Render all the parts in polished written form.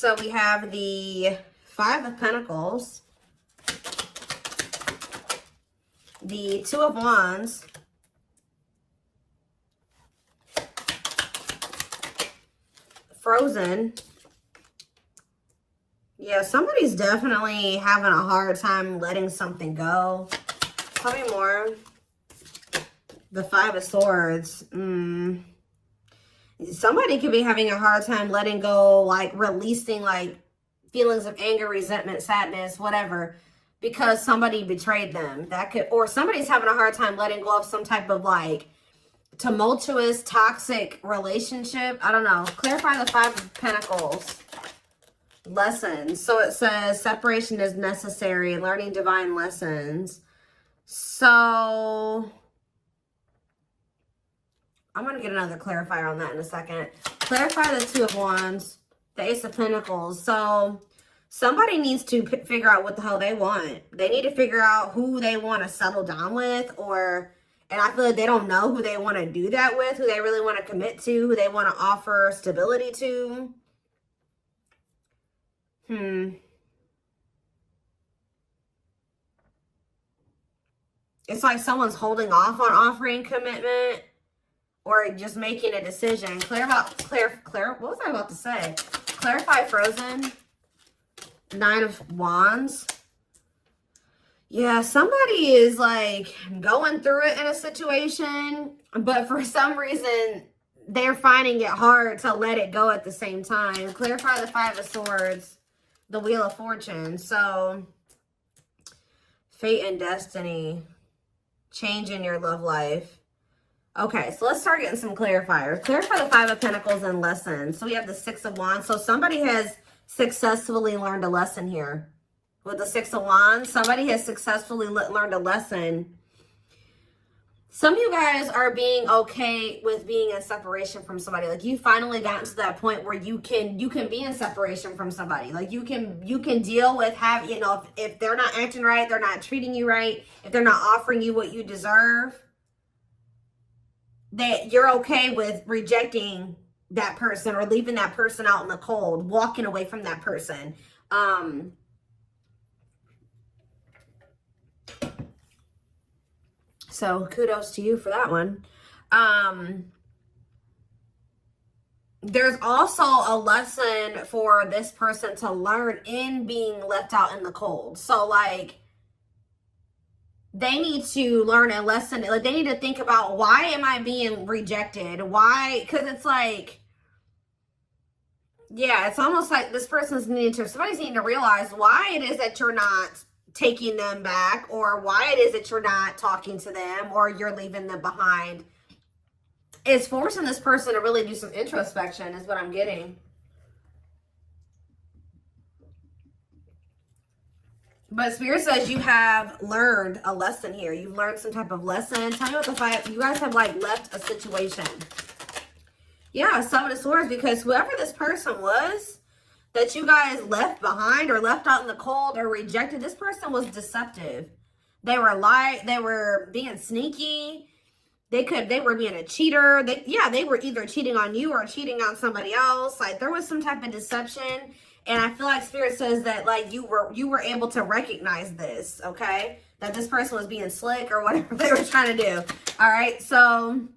So we have the Five of Pentacles, the Two of Wands, Frozen. Yeah, somebody's definitely having a hard time letting something go. Tell me more. The Five of Swords. Somebody could be having a hard time letting go, like releasing like feelings of anger, resentment, sadness, whatever, because somebody betrayed them. That could, or somebody's having a hard time letting go of some type of like tumultuous, toxic relationship. I don't know. Clarify the Five of Pentacles. Lessons. So it says separation is necessary, learning divine lessons. So I'm going to get another clarifier on that in a second. Clarify the Two of Wands, the Ace of Pentacles. So somebody needs to figure out what the hell they want. They need to figure out who they want to settle down with, and I feel like they don't know who they want to do that with, who they really want to commit to, who they want to offer stability to. It's like someone's holding off on offering commitment or just making a decision. What was I about to say? Clarify Frozen. Nine of Wands. Yeah, somebody is like going through it in a situation, but for some reason they're finding it hard to let it go at the same time. Clarify the Five of Swords, the Wheel of Fortune. So fate and destiny, change in your love life. Okay, so let's start getting some clarifiers. Clarify the Five of Pentacles and lessons. So we have the Six of Wands. So somebody has successfully learned a lesson here. With the Six of Wands, somebody has successfully learned a lesson. Some of you guys are being okay with being in separation from somebody. Like you finally gotten to that point where you can be in separation from somebody. Like you can deal with if they're not acting right, they're not treating you right, if they're not offering you what you deserve, that you're okay with rejecting that person or leaving that person out in the cold, walking away from that person. So kudos to you for that one. There's also a lesson for this person to learn in being left out in the cold. So like they need to learn a lesson. Like they need to think about, why am I being rejected? Why? Because it's like, yeah, it's almost like this person's somebody's needing to realize why it is that you're not taking them back, or why it is that you're not talking to them, or you're leaving them behind. It's forcing this person to really do some introspection is what I'm getting. But Spirit says you have learned a lesson here. You've learned some type of lesson. Tell me what the Five, you guys have like left a situation. Yeah, Seven of Swords, because whoever this person was that you guys left behind or left out in the cold or rejected, this person was deceptive. They were being sneaky. They were being a cheater. They were either cheating on you or cheating on somebody else. Like there was some type of deception. And I feel like Spirit says that like you were able to recognize this, okay? That this person was being slick or whatever they were trying to do. All right, so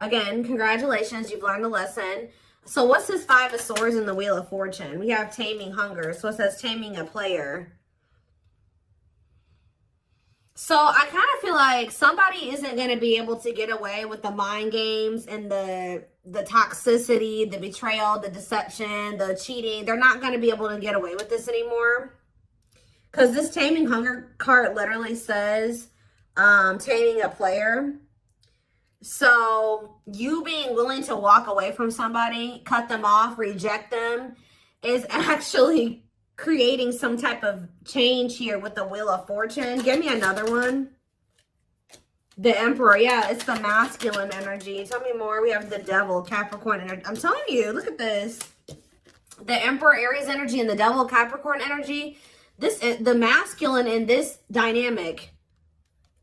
again, congratulations, you've learned a lesson. So what's this Five of Swords in the Wheel of Fortune? We have taming hunger. So it says taming a player. So I kind of feel like somebody isn't going to be able to get away with the mind games and the toxicity, the betrayal, the deception, the cheating. They're not going to be able to get away with this anymore. Because this taming hunger card literally says taming a player. So you being willing to walk away from somebody, cut them off, reject them, is actually creating some type of change here with the Wheel of Fortune. Give me another one. The Emperor. Yeah, it's the masculine energy. Tell me more. We have the Devil, Capricorn energy. I'm telling you, look at this. The Emperor, Aries energy, and the Devil, Capricorn energy. The masculine in this dynamic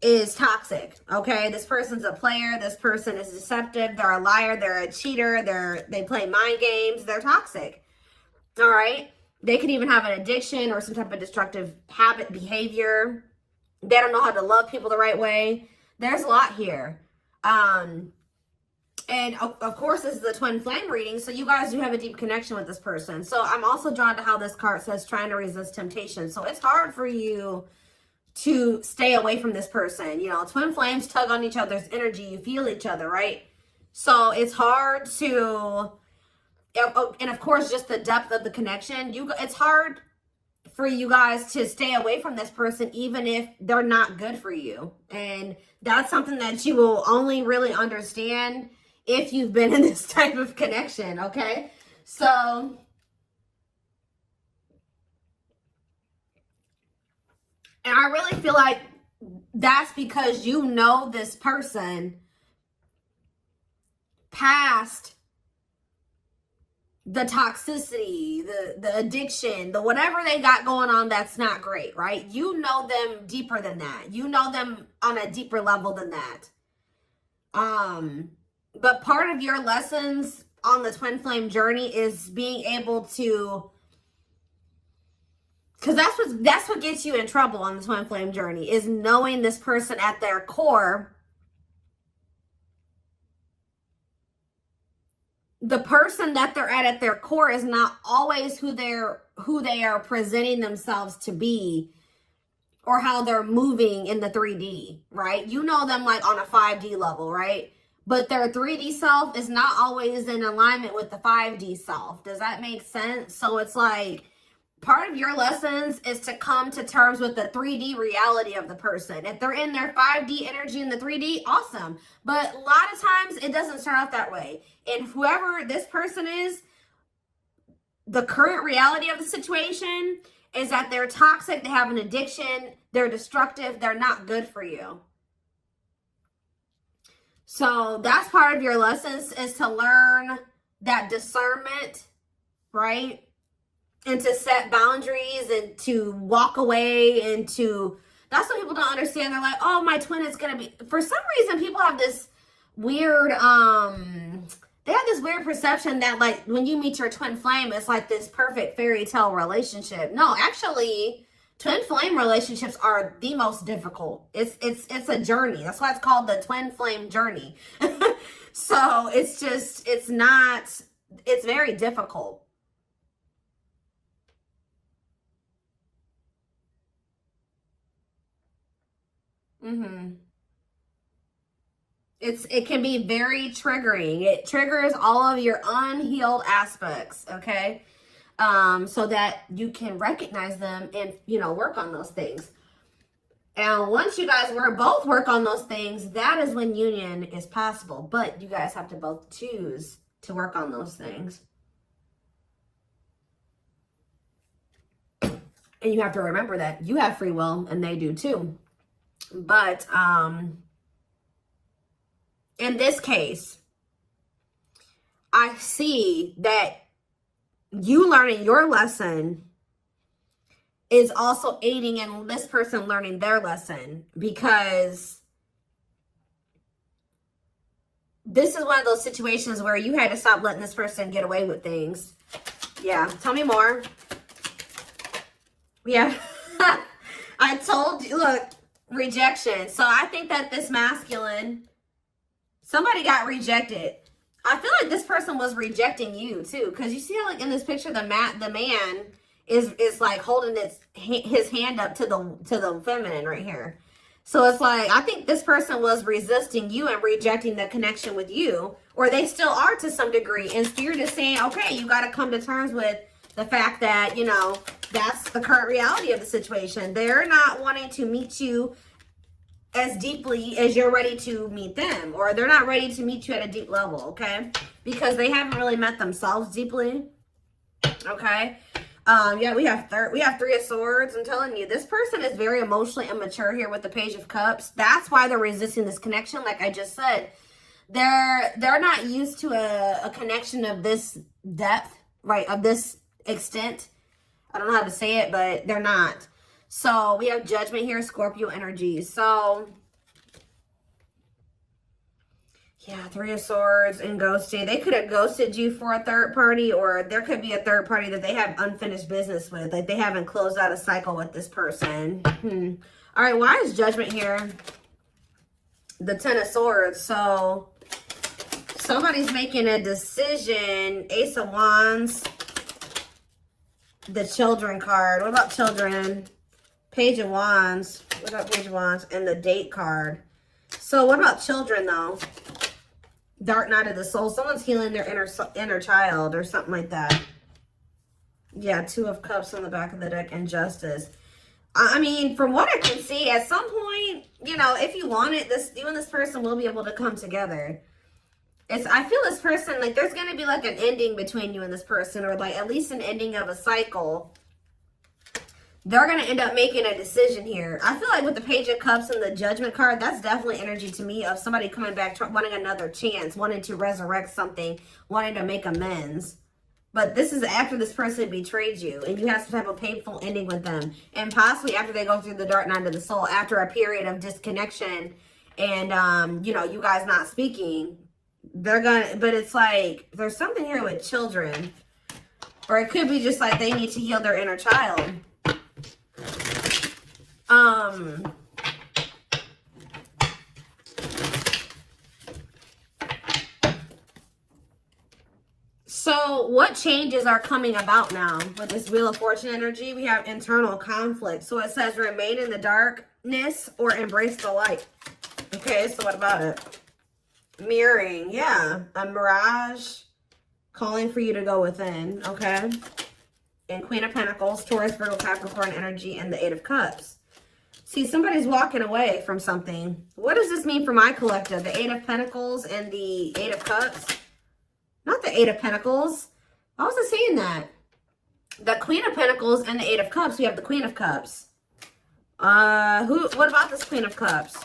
is toxic, okay? This person's a player. This person is deceptive. They're a liar. They're a cheater. They play mind games. They're toxic. All right. They could even have an addiction or some type of destructive habit, behavior. They don't know how to love people the right way. There's a lot here. And of course, this is the twin flame reading, so you guys do have a deep connection with this person. So I'm also drawn to how this card says trying to resist temptation. So it's hard for you to stay away from this person. You know, twin flames tug on each other's energy. You feel each other, right? So it's hard to... And of course, just the depth of the connection. It's hard for you guys to stay away from this person, even if they're not good for you. And that's something that you will only really understand if you've been in this type of connection, okay? So, and I really feel like that's because you know this person past the toxicity, the addiction, the whatever they got going on that's not great, right? You know them deeper than that. You know them on a deeper level than that. But part of your lessons on the twin flame journey is being able to, because that's what gets you in trouble on the twin flame journey, is knowing this person at their core. The person that they're at their core is not always who they are presenting themselves to be, or how they're moving in the 3D, right? You know them like on a 5D level, right? But their 3D self is not always in alignment with the 5D self. Does that make sense? So it's like part of your lessons is to come to terms with the 3D reality of the person. If they're in their 5D energy in the 3D, awesome. But a lot of times it doesn't start out that way. And whoever this person is, the current reality of the situation is that they're toxic, they have an addiction, they're destructive, they're not good for you. So that's part of your lessons, is to learn that discernment, right? And to set boundaries and to walk away, and to, that's what people don't understand. They're like, oh, my twin is going to be, for some reason, people have this weird, they have this weird perception that like when you meet your twin flame, it's like this perfect fairy tale relationship. No, actually, twin flame relationships are the most difficult. It's a journey. That's why it's called the twin flame journey. So it's very difficult. It can be very triggering. It triggers all of your unhealed aspects, okay? So that you can recognize them and, you know, work on those things. And once you guys both work on those things, that is when union is possible. But you guys have to both choose to work on those things. And you have to remember that you have free will and they do too. But, in this case, I see that you learning your lesson is also aiding in this person learning their lesson, because this is one of those situations where you had to stop letting this person get away with things. Yeah, tell me more. Yeah, I told you, look, rejection. So I think that this masculine, somebody got rejected. I feel like this person was rejecting you too, because you see how like in this picture the man is like holding his hand up to the feminine right here. So it's like I think this person was resisting you and rejecting the connection with you, or they still are to some degree. And Spirit is saying, okay, you got to come to terms with the fact that, you know, that's the current reality of the situation. They're not wanting to meet you as deeply as you're ready to meet them, or they're not ready to meet you at a deep level, okay? Because they haven't really met themselves deeply, okay? Yeah, we have Three of Swords. I'm telling you, this person is very emotionally immature here with the Page of Cups. That's why they're resisting this connection. Like I just said, they're not used to a connection of this depth, right? Of this extent. I don't know how to say it, but they're not. So we have Judgment here, Scorpio energy. So Yeah, Three of Swords and ghosting. They could have ghosted you for a third party, or there could be a third party that they have unfinished business with. Like, they haven't closed out a cycle with this person. All right, why is Judgment here? The Ten of Swords. So, somebody's making a decision. Ace of Wands. The Children card. What about children? Page of Wands. What about Page of Wands? And the Date card. So, what about children, though? Dark Night of the Soul. Someone's healing their inner child or something like that. Yeah, Two of Cups on the back of the deck and Justice. I mean, from what I can see, at some point, you know, if you want it, you and this person will be able to come together. I feel this person, like, there's going to be, like, an ending between you and this person, or, like, at least an ending of a cycle. They're going to end up making a decision here. I feel like with the Page of Cups and the Judgment card, that's definitely energy to me of somebody coming back, wanting another chance, wanting to resurrect something, wanting to make amends. But this is after this person betrayed you, and you have some type of painful ending with them. And possibly after they go through the Dark Night of the Soul, after a period of disconnection and, you know, you guys not speaking. They're gonna, but it's like, there's something here with children. Or it could be just like they need to heal their inner child. So what changes are coming about now with this Wheel of Fortune energy? We have internal conflict. So it says remain in the darkness or embrace the light. Okay, so what about it? Mirroring, yeah. A mirage calling for you to go within, okay? And Queen of Pentacles, Taurus, Virgo, Capricorn energy, and the Eight of Cups. See, somebody's walking away from something. What does this mean for my collective? The Eight of Pentacles and the Eight of Cups? Not the Eight of Pentacles. Why was I saying that? The Queen of Pentacles and the Eight of Cups. We have the Queen of Cups. What about this Queen of Cups?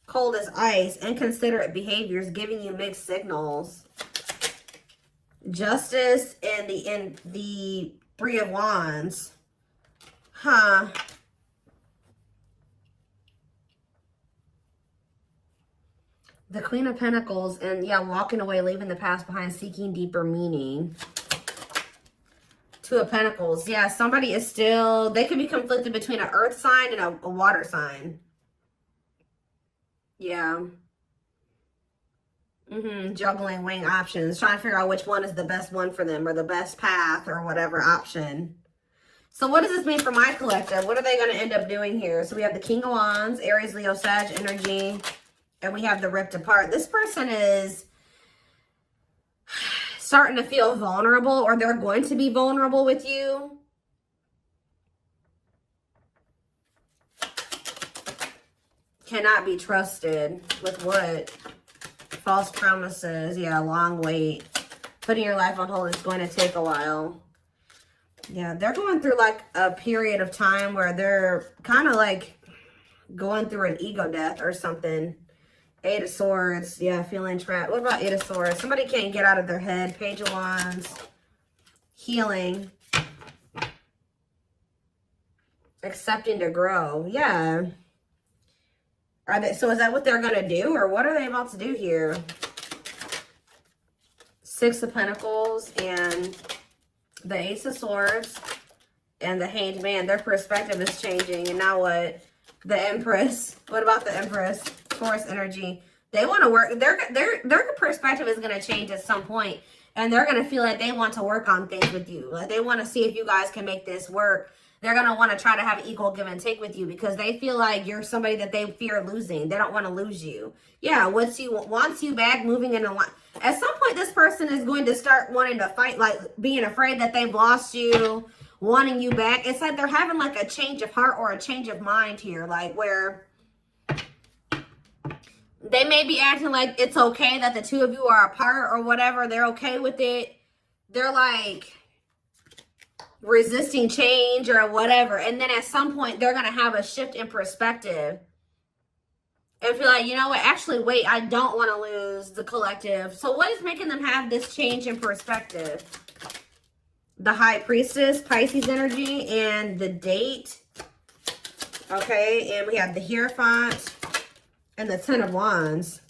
Cold as ice, inconsiderate behaviors, giving you mixed signals. Justice and the Three of Wands. Huh. The Queen of Pentacles and, yeah, walking away, leaving the past behind, seeking deeper meaning. Two of Pentacles. Yeah, somebody is still, they could be conflicted between an earth sign and a water sign. Yeah. Juggling, weighing options. Trying to figure out which one is the best one for them or the best path or whatever option. So what does this mean for my collective? What are they going to end up doing here? So we have the King of Wands, Aries, Leo, Sag energy. And we have the Ripped Apart. This person is starting to feel vulnerable, or they're going to be vulnerable with you. Cannot be trusted with what? False promises. Yeah, long wait. Putting your life on hold is going to take a while. Yeah, they're going through like a period of time where they're kind of like going through an ego death or something. Eight of Swords. Yeah, feeling trapped. What about Eight of Swords? Somebody can't get out of their head. Page of Wands. Healing. Accepting to grow. Yeah. Are they, so is that what they're going to do? Or what are they about to do here? Six of Pentacles and the Ace of Swords and the Hanged Man. Their perspective is changing. And now what? The Empress. What about the Empress? Taurus energy. They want to work. Their perspective is going to change at some point, and they're going to feel like they want to work on things with you. Like they want to see if you guys can make this work. They're going to want to try to have equal give and take with you because they feel like you're somebody that they fear losing. They don't want to lose you. Yeah, wants you back, moving in a line. At some point, this person is going to start wanting to fight, like being afraid that they've lost you, wanting you back. It's like they're having like a change of heart or a change of mind here, like where they may be acting like it's okay that the two of you are apart or whatever. They're okay with it. They're like resisting change or whatever. And then at some point, they're going to have a shift in perspective and feel like, you know what, actually, wait, I don't want to lose the collective. So what is making them have this change in perspective? The High Priestess, Pisces energy, and the Date. Okay, and we have the Hierophant and the Ten of Wands.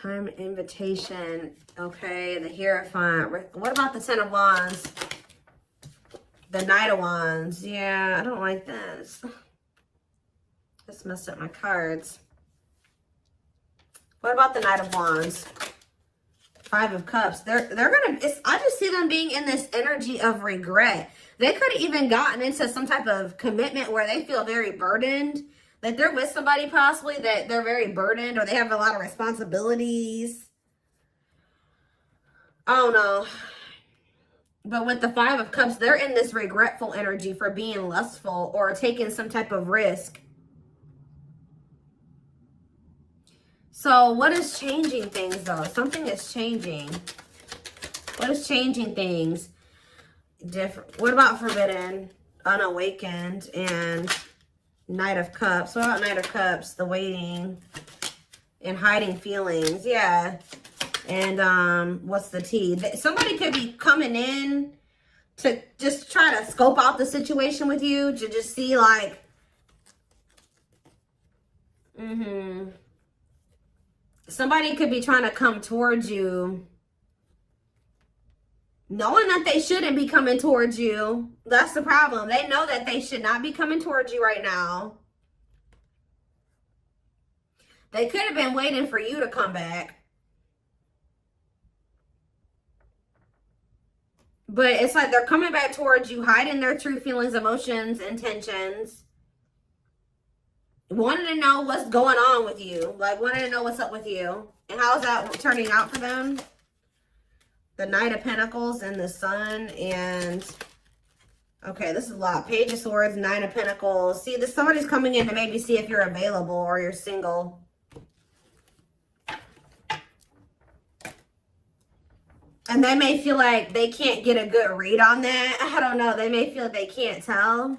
Time invitation. Okay, the Hierophant. What about the Ten of Wands? The Knight of Wands. Yeah, I don't like this. Just messed up my cards. What about the Knight of Wands? Five of Cups. They're gonna, I just see them being in this energy of regret. They could have even gotten into some type of commitment where they feel very burdened. That they're with somebody possibly that they're very burdened, or they have a lot of responsibilities. I don't know. But with the Five of Cups, they're in this regretful energy for being lustful or taking some type of risk. So what is changing things though? Something is changing. What is changing things? Different. What about Forbidden, Unawakened, and Knight of Cups? What about Knight of Cups? The waiting and hiding feelings. Yeah. And what's the T? Somebody could be coming in to just try to scope out the situation with you, to just see like, somebody could be trying to come towards you knowing that they shouldn't be coming towards you. That's the problem. They know that they should not be coming towards you right now. They could have been waiting for you to come back. But it's like they're coming back towards you, hiding their true feelings, emotions, intentions. Wanting to know what's going on with you. Like, wanting to know what's up with you. And how is that turning out for them? The Knight of Pentacles and the Sun. And, okay, this is a lot. Page of Swords, Nine of Pentacles. See, somebody's coming in to maybe see if you're available or you're single. And they may feel like they can't get a good read on that. I don't know. They may feel like they can't tell.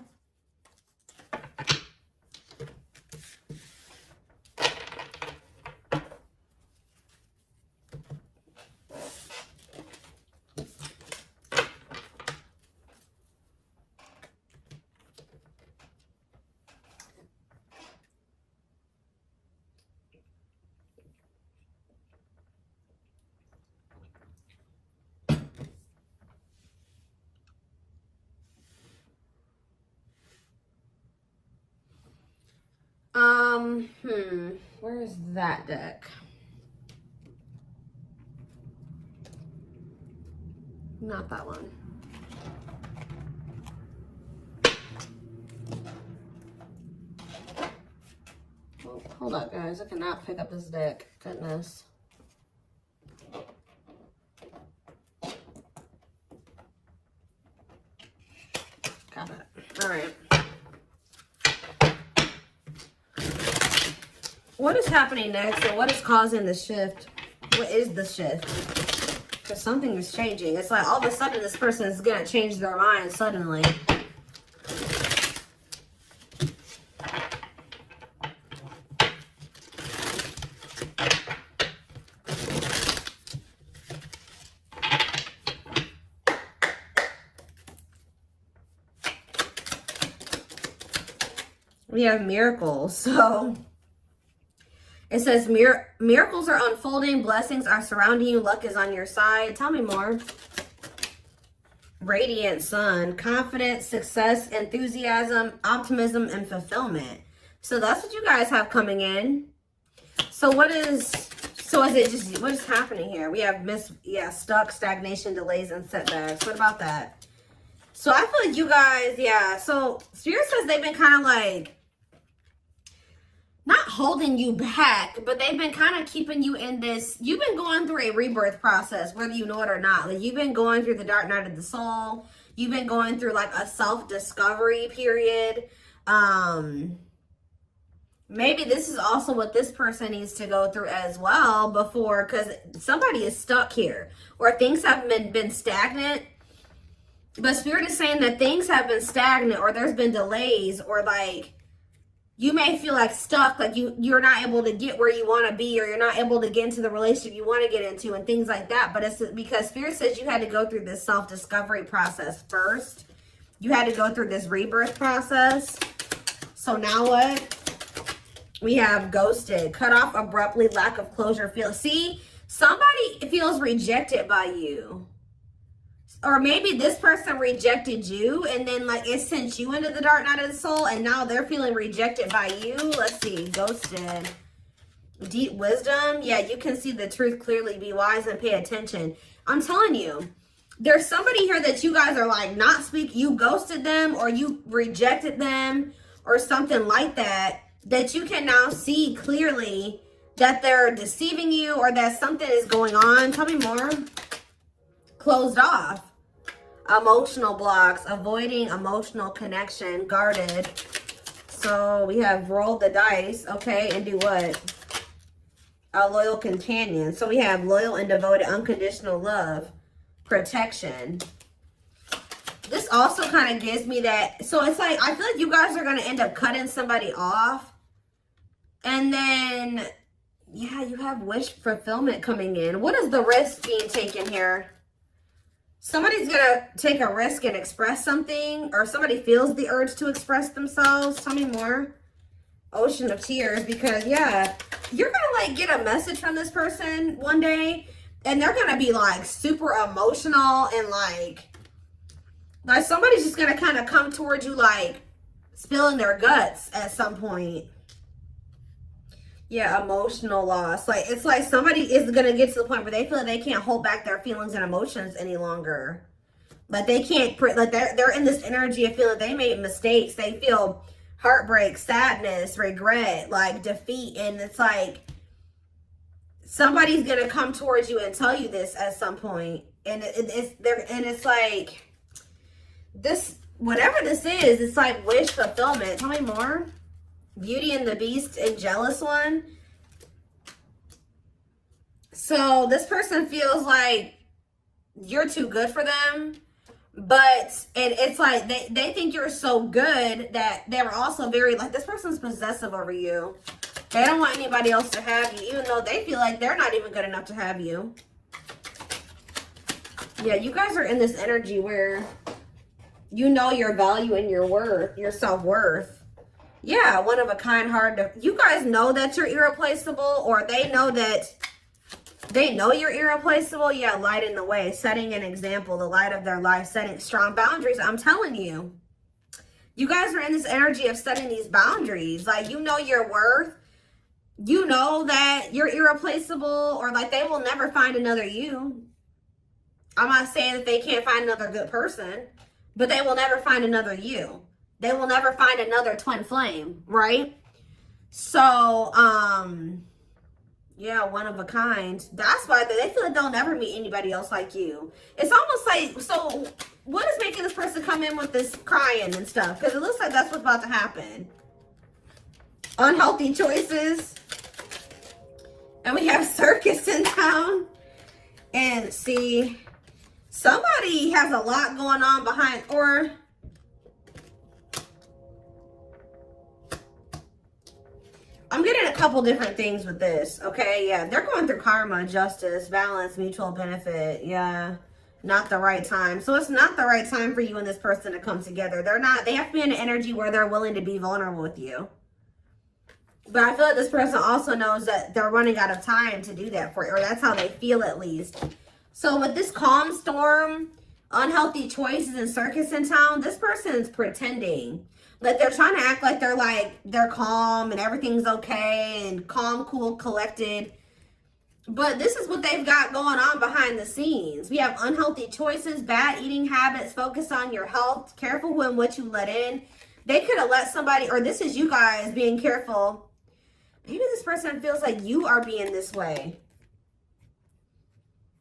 Where's that deck? Not that one. Oh, hold up, guys. I cannot pick up this deck. Goodness. Got it. All right. What is happening next, and what is causing the shift? What is the shift? Because something is changing. It's like all of a sudden this person is going to change their mind suddenly. We have miracles, so it says miracles are unfolding, blessings are surrounding you, luck is on your side. Tell me more. Radiant Sun, confidence, success, enthusiasm, optimism, and fulfillment. So that's what you guys have coming in. So what is happening here? We have stuck, stagnation, delays, and setbacks. What about that? So I feel like you guys, so Spirit says they've been kind of like, not holding you back, but they've been kind of keeping you in this. You've been going through a rebirth process, whether you know it or not. Like, you've been going through the dark night of the soul. You've been going through like a self-discovery period. Maybe this is also what this person needs to go through as well before, because somebody is stuck here, or things have been stagnant. But Spirit is saying that things have been stagnant, or there's been delays, or like, you may feel like stuck, like you're not able to get where you want to be, or you're not able to get into the relationship you want to get into and things like that. But it's because Spirit says you had to go through this self-discovery process first. You had to go through this rebirth process. So now what? We have ghosted, cut off abruptly, lack of closure. See, somebody feels rejected by you. Or maybe this person rejected you and then like it sent you into the dark night of the soul and now they're feeling rejected by you. Let's see, ghosted. Deep wisdom. Yeah, you can see the truth clearly. Be wise and pay attention. I'm telling you, there's somebody here that you guys are like not speak. You ghosted them or you rejected them or something like that. That you can now see clearly that they're deceiving you or that something is going on. Tell me more. Closed off. Emotional blocks, avoiding emotional connection, guarded. So we have rolled the dice, okay, and do what? A loyal companion. So we have loyal and devoted, unconditional love, protection. This also kind of gives me that. So it's like, I feel like you guys are going to end up cutting somebody off. And then, yeah, you have wish fulfillment coming in. What is the risk being taken here? Somebody's going to take a risk and express something, or somebody feels the urge to express themselves. Tell me more. Ocean of tears, because, yeah, you're going to, like, get a message from this person one day, and they're going to be, like, super emotional, and, like somebody's just going to kind of come towards you, like, spilling their guts at some point. Yeah, emotional loss. Like, it's like somebody is going to get to the point where they feel like they can't hold back their feelings and emotions any longer. Like, they can't, like, they're in this energy of feeling they made mistakes. They feel heartbreak, sadness, regret, like, defeat. And it's like, somebody's going to come towards you and tell you this at some point. And it's like, this, whatever this is, it's like wish fulfillment. Tell me more. Beauty and the Beast and Jealous One. So this person feels like you're too good for them, but it's like they think you're so good that they're also very, like, this person's possessive over you. They don't want anybody else to have you, even though they feel like they're not even good enough to have you. Yeah, you guys are in this energy where you know your value and your worth, your self-worth. Yeah, one of a kind, hard to, you guys know that you're irreplaceable, or they know you're irreplaceable. Yeah, light in the way, setting an example, the light of their life, setting strong boundaries. I'm telling you, you guys are in this energy of setting these boundaries. Like, you know your worth. You know that you're irreplaceable, or like they will never find another you. I'm not saying that they can't find another good person, but they will never find another you. They will never find another twin flame, right? So, yeah, one of a kind. That's why they feel like they'll never meet anybody else like you. It's almost like, so what is making this person come in with this crying and stuff? Because it looks like that's what's about to happen. Unhealthy choices. And we have circus in town. And see, somebody has a lot going on behind, or I'm getting a couple different things with this, okay? Yeah, they're going through karma, justice, balance, mutual benefit. Yeah, not the right time. So it's not the right time for you and this person to come together. They have to be in an energy where they're willing to be vulnerable with you. But I feel like this person also knows that they're running out of time to do that for you, or that's how they feel at least. So with this calm storm, unhealthy choices, and circus in town, this person is pretending. Like, they're trying to act like they're calm and everything's okay and calm, cool, collected. But this is what they've got going on behind the scenes. We have unhealthy choices, bad eating habits, focus on your health, careful when what you let in. They could have let somebody, or this is you guys being careful. Maybe this person feels like you are being this way.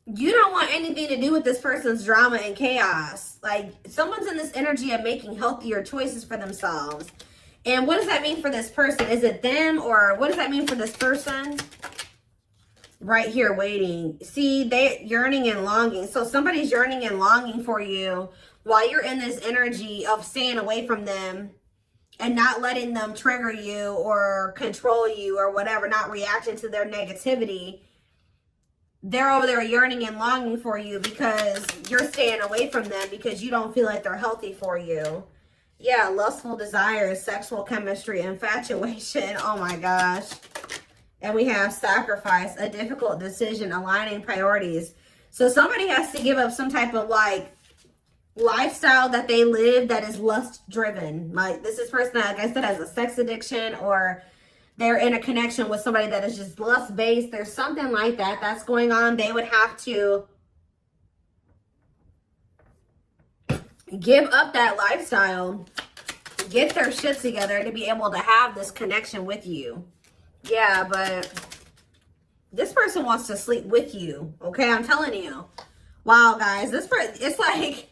You don't want anything to do with this person's drama and chaos. Like, someone's in this energy of making healthier choices for themselves. And what does that mean for this person? Is it them, or what does that mean for this person? Right here, waiting. See, they're yearning and longing. So somebody's yearning and longing for you while you're in this energy of staying away from them and not letting them trigger you or control you or whatever, not reacting to their negativity. They're over there yearning and longing for you because you're staying away from them because you don't feel like they're healthy for you. Yeah, lustful desires, sexual chemistry, infatuation. Oh my gosh. And we have sacrifice, a difficult decision, aligning priorities. So somebody has to give up some type of like lifestyle that they live that is lust driven. Like this is person that, like I said, has a sex addiction, or they're in a connection with somebody that is just lust based. There's something like that that's going on. They would have to give up that lifestyle, get their shit together to be able to have this connection with you. Yeah, but this person wants to sleep with you. Okay, I'm telling you. Wow, guys, this person, it's like,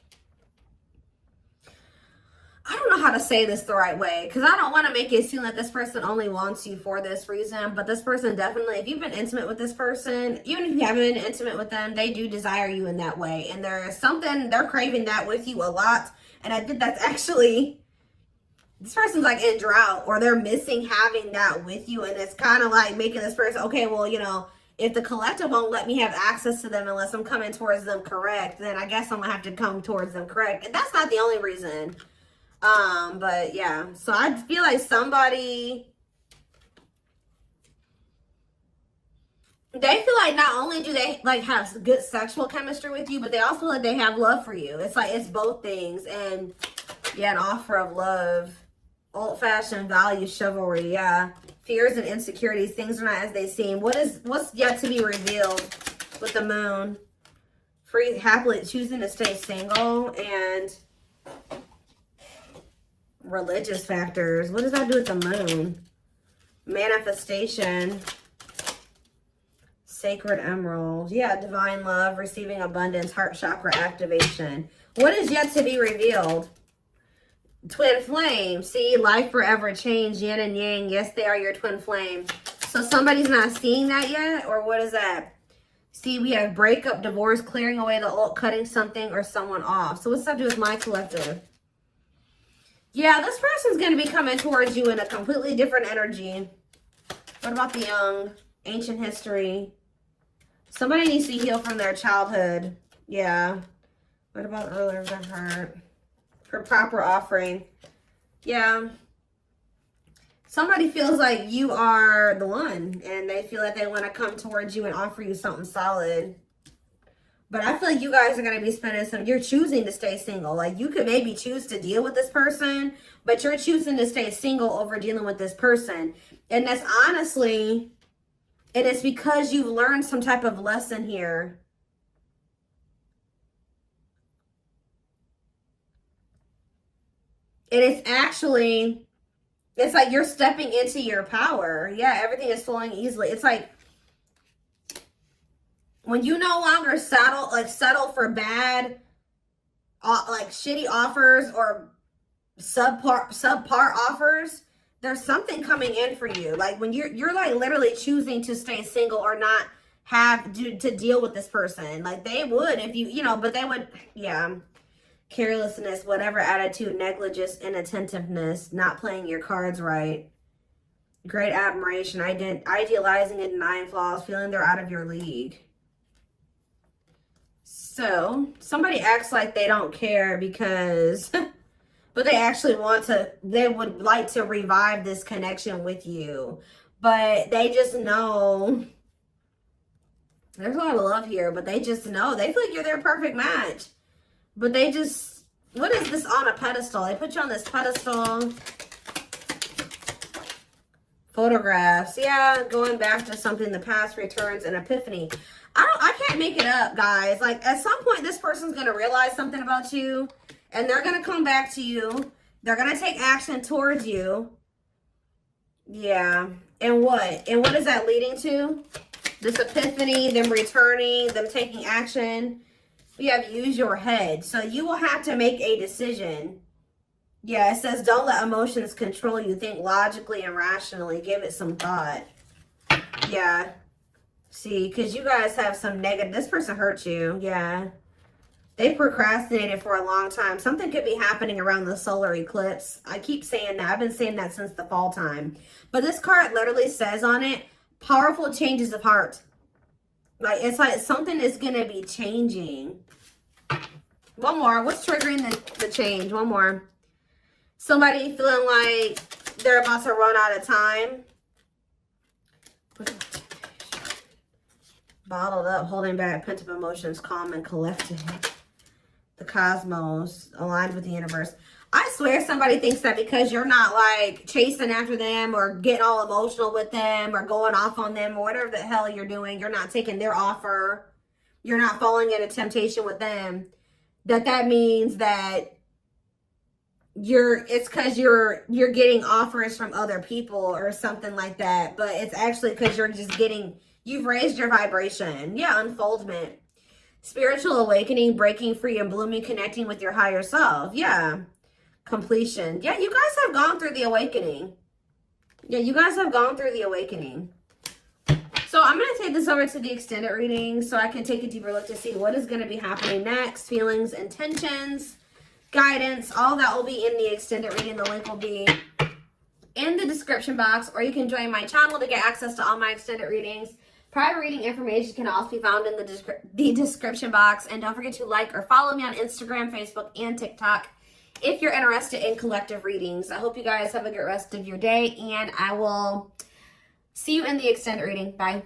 I don't know how to say this the right way, because I don't want to make it seem like this person only wants you for this reason, but this person definitely, if you've been intimate with this person, even if you haven't been intimate with them, they do desire you in that way. And there's something, they're craving that with you a lot. And I think that's actually, this person's like in drought, or they're missing having that with you. And it's kind of like making this person, okay, well, you know, if the collective won't let me have access to them unless I'm coming towards them correct, then I guess I'm gonna have to come towards them correct. And that's not the only reason. But yeah, so I feel like somebody, they feel like not only do they like have good sexual chemistry with you, but they also feel like they have love for you. It's like, it's both things. And yeah, an offer of love, old-fashioned values, chivalry. Yeah, fears and insecurities, things are not as they seem. What's yet to be revealed with the moon? Free, happily choosing to stay single, and religious factors. What does that do with the moon? Manifestation, sacred emerald. Yeah, divine love, receiving abundance, heart chakra activation. What is yet to be revealed? Twin flame. See, life forever change, yin and yang. Yes, they are your twin flame. So somebody's not seeing that yet, or what is that? See, we have breakup, divorce, clearing away the old, cutting something or someone off. So what's that do with my collective? Yeah, this person's going to be coming towards you in a completely different energy. What about the young? Ancient history. Somebody needs to heal from their childhood. Yeah. What about earlier than hurt? For proper offering. Yeah. Somebody feels like you are the one, and they feel like they want to come towards you and offer you something solid. But I feel like you guys are going to be spending you're choosing to stay single. Like, you could maybe choose to deal with this person, but you're choosing to stay single over dealing with this person. And that's honestly, and it's because you've learned some type of lesson here. And it's actually, it's like you're stepping into your power. Yeah, everything is flowing easily. It's like, when you no longer settle for bad, like shitty offers or subpar offers, there's something coming in for you. Like when you're like literally choosing to stay single or not have to deal with this person. Like they would if you know, but they would, yeah. Carelessness, whatever attitude, negligence, inattentiveness, not playing your cards right. Great admiration, idealizing and denying flaws, feeling they're out of your league. So somebody acts like they don't care because, but they actually they would like to revive this connection with you. But they just know, there's a lot of love here, but they just know, they feel like you're their perfect match. But they just, what is this on a pedestal? They put you on this pedestal. Photographs. Yeah, going back to something, the past returns, an epiphany. I can't make it up, guys. Like, at some point, this person's going to realize something about you, and they're going to come back to you. They're going to take action towards you. Yeah. And what? And what is that leading to? This epiphany, them returning, them taking action. You have used your head. So you will have to make a decision. Yeah, it says don't let emotions control you. Think logically and rationally. Give it some thought. Yeah. See, because you guys have some negative, this person hurt you. Yeah. They procrastinated for a long time. Something could be happening around the solar eclipse. I keep saying that. I've been saying that since the fall time. But this card literally says on it, powerful changes of heart. Like, it's like something is going to be changing. One more. What's triggering the change? One more. Somebody feeling like they're about to run out of time. Bottled up, holding back, pent up emotions, calm and collected. The cosmos, aligned with the universe. I swear somebody thinks that because you're not like chasing after them or getting all emotional with them or going off on them or whatever the hell you're doing, you're not taking their offer, you're not falling into temptation with them, that means that it's because you're getting offers from other people or something like that. But it's actually because you're just you've raised your vibration. Yeah, unfoldment. Spiritual awakening, breaking free and blooming, connecting with your higher self. Yeah. Completion. Yeah, you guys have gone through the awakening. Yeah, you guys have gone through the awakening. So I'm going to take this over to the extended reading so I can take a deeper look to see what is going to be happening next. Feelings, intentions, guidance, all that will be in the extended reading. The link will be in the description box, or you can join my channel to get access to all my extended readings. Private reading information can also be found in the description box. And don't forget to like or follow me on Instagram, Facebook, and TikTok if you're interested in collective readings. I hope you guys have a good rest of your day, and I will see you in the extended reading. Bye.